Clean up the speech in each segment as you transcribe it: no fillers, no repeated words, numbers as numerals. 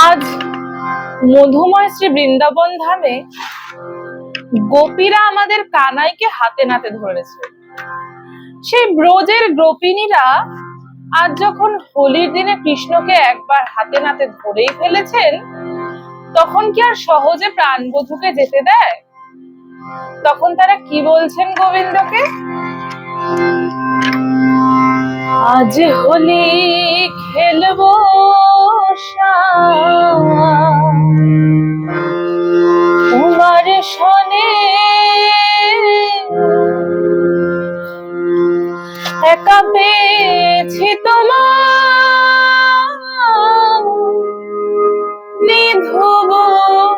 আজ মধুময় শ্রী বৃন্দাবন ধামে গোপীরা আমাদের কানাইকে হাতে নাতে ধরেছে। সেই ব্রজের গোপিনীরা আজ যখন হোলির দিনে কৃষ্ণকে একবার হাতে নাতে ধরেই ফেলেছেন, তখন কি আর সহজে প্রাণবধূকে যেতে দেয়? তখন তারা কি বলছেন গোবিন্দকে? আজ হোলি খেলবো তোমার সনে, একা পেয়েছি তোমার নিধুবনে।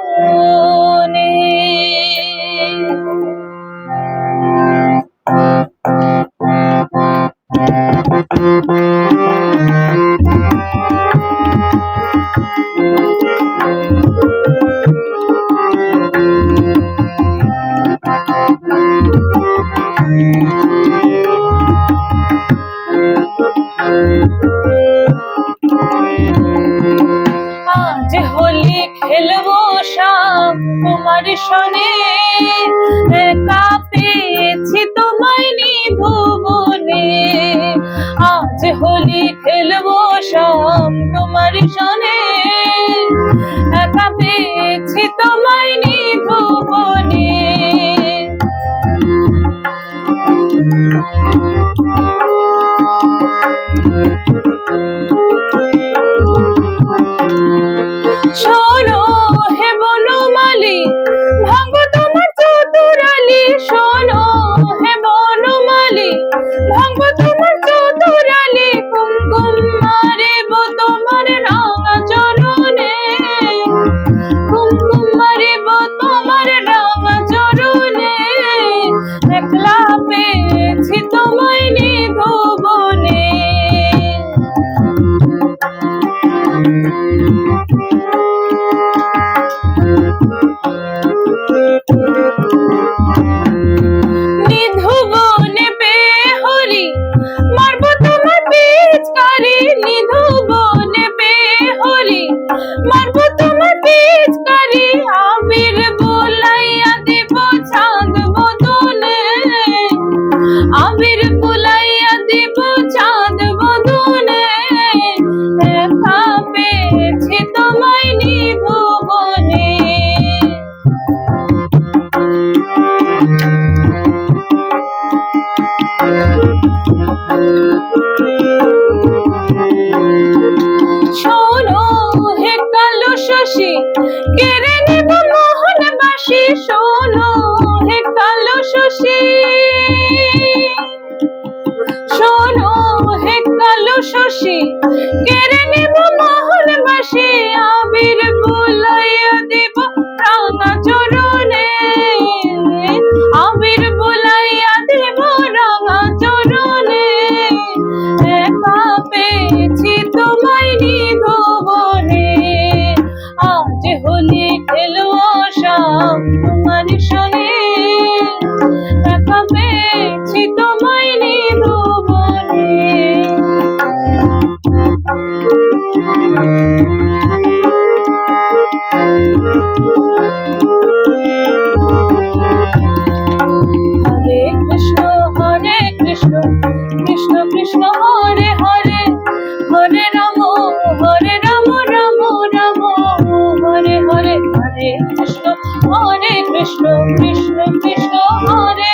আজ হোলি খেলবো শাম তোমার সনে, একা পেয়েছি তোমায় নিধুবনে। আজ হোলি খেলবো শাম তোমার সনে, একা পেয়েছি তোমায় নিধুবনে। শোনো হে বনমালী, ভাঙবো তোমার চতুরালি। শোনো হে বনমালী, ভাঙবো তোমার চতুরালি। কুমকুম মারিব তোমার রাঙা চরণে, কুমকুম মারিব তোমার রাঙা চরণে। একলা পেয়েছি তোমায় নিধুবনে। নিধুবনে পেয়ে হরি মারবো তোমার পিচকারি। নিধুবনে পেয়ে হরি মারবো তোমার পিচকারি। আবির বুলাইয়া দিব চাঁদ বদনে, আবির বুলাইয়া দিব চাঁদ বদনে। একা পেয়েছি তোমায় নিধুবনে। শোনো হে কালো শশী, কেড়ে নেব মোহন বাসি। শোনো হে কালো শশী, শোনো হে কালো শশী, কেড়ে নেব মোহন বাসি। আবির বুলাইয়া দেব রাঙা চরণে, আবির বুলাইয়া দেব রাঙা চরণে। একা পেয়েছি তোমায় নিধুবনে। আজ হোলি খেলবো শাম তোমার সনে, একা পেয়েছি তোমায় নিধুবনে। হরে কৃষ্ণ হরে কৃষ্ণ, কৃষ্ণ কৃষ্ণ হরে হরে। হরে রাম রাম রাম হরে হরে। হরে কৃষ্ণ কৃষ্ণ কৃষ্ণ কৃষ্ণ হরে